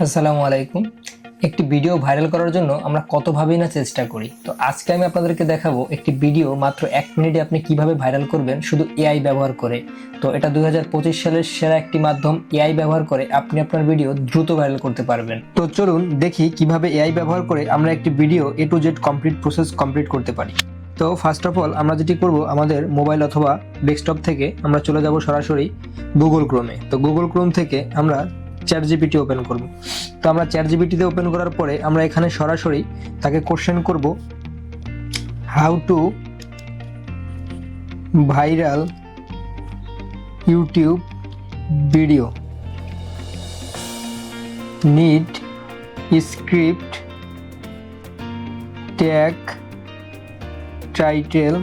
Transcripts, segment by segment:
আসসালামু আলাইকুম। একটি ভিডিও ভাইরাল করার জন্য আমরা কতভাবেই না চেষ্টা করি। তো আজকে আমি আপনাদেরকে দেখাবো একটি ভিডিও মাত্র 1 মিনিটে আপনি কিভাবে ভাইরাল করবেন শুধু এআই ব্যবহার করে। তো এটা 2025 সালের সেরা একটি মাধ্যম। এআই ব্যবহার করে আপনি আপনার ভিডিও দ্রুত ভাইরাল করতে পারবেন। তো চলুন দেখি কিভাবে এআই ব্যবহার করে আমরা একটি video A to Z complete process complete করতে পারি। তো ফার্স্ট অফ অল আমরা যেটি করব, আমাদের মোবাইল অথবা ডেস্কটপ থেকে আমরা চলে যাব সরাসরি গুগল ক্রোমে। তো গুগল ক্রোম থেকে আমরা চ্যাটজিপিটি ওপেন করব। তো আমরা চ্যাটজিপিটিতে ওপেন করার পরে আমরা এখানে সরাসরি তাকে কোশ্চেন করব, how to viral YouTube video, need script, tag, title,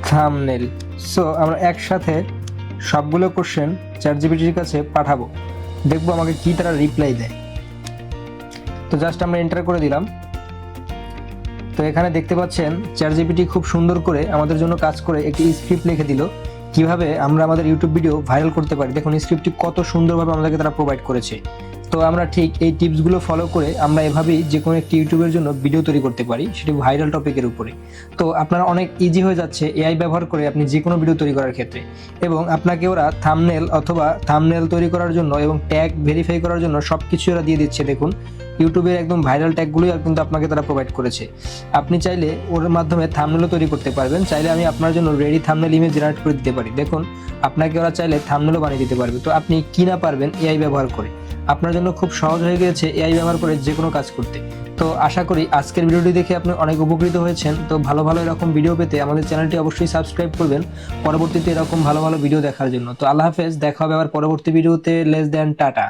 thumbnail. So আমরা একসাথে সবগুলো কোশ্চেন চ্যাটজিপিটির কাছে পাঠাবো, দেখবো আমাকে কি তারা রিপ্লাই দেয়। তো জাস্ট আমরা এন্টার করে দিলাম। তো এখানে দেখতে পাচ্ছেন চ্যাটজিপিটি খুব সুন্দর করে আমাদের জন্য কাজ করে একটি স্ক্রিপ্ট লিখে দিল কিভাবে আমরা আমাদের ইউটিউব ভিডিও ভাইরাল করতে পারি। দেখুন স্ক্রিপ্টটি কত সুন্দরভাবে আমাদেরকে তারা প্রোভাইড করেছে। তো আমরা ঠিক এই টিপসগুলো ফলো করে আমরা এভাবেই যে কোনো একটি ইউটিউবের জন্য ভিডিও তৈরি করতে পারি, সেটি ভাইরাল টপিকের উপরে। তো আপনারা অনেক ইজি হয়ে যাচ্ছে এআই ব্যবহার করে আপনি যে কোনো ভিডিও তৈরি করার ক্ষেত্রে। এবং আপনাকে ওরা থাম্বনেল তৈরি করার জন্য এবং ট্যাগ ভেরিফাই করার জন্য সব কিছু ওরা দিয়ে দিচ্ছে। দেখুন ইউটিউবের একদম ভাইরাল ট্যাগগুলোই কিন্তু আপনাকে তারা প্রোভাইড করেছে। আপনি চাইলে ওর মাধ্যমে থাম্বনেলও তৈরি করতে পারবেন। চাইলে আমি আপনার জন্য রেডি থাম্বনেল ইমেজ জেনারেট করে দিতে পারি। দেখুন আপনাকে ওরা চাইলে থাম্বনেলও বানিয়ে দিতে পারবে। তো আপনি কি না পারবেন এআই ব্যবহার করে। আপনার জন্য খুব সহজ হয়ে গিয়েছে এআই ব্যবহার করে যে কোনো কাজ করতে। তো আশা করি আজকের ভিডিওটি দেখে আপনি অনেক উপকৃত হয়েছেন। তো ভালো ভালো এরকম ভিডিও পেতে আমাদের চ্যানেলটি অবশ্যই সাবস্ক্রাইব করবেন পরবর্তীতে এরকম ভালো ভালো ভিডিও দেখার জন্য। তো আল্লাহ হাফেজ, দেখা হবে আবার পরবর্তী ভিডিওতে। লেস দেন টাটা।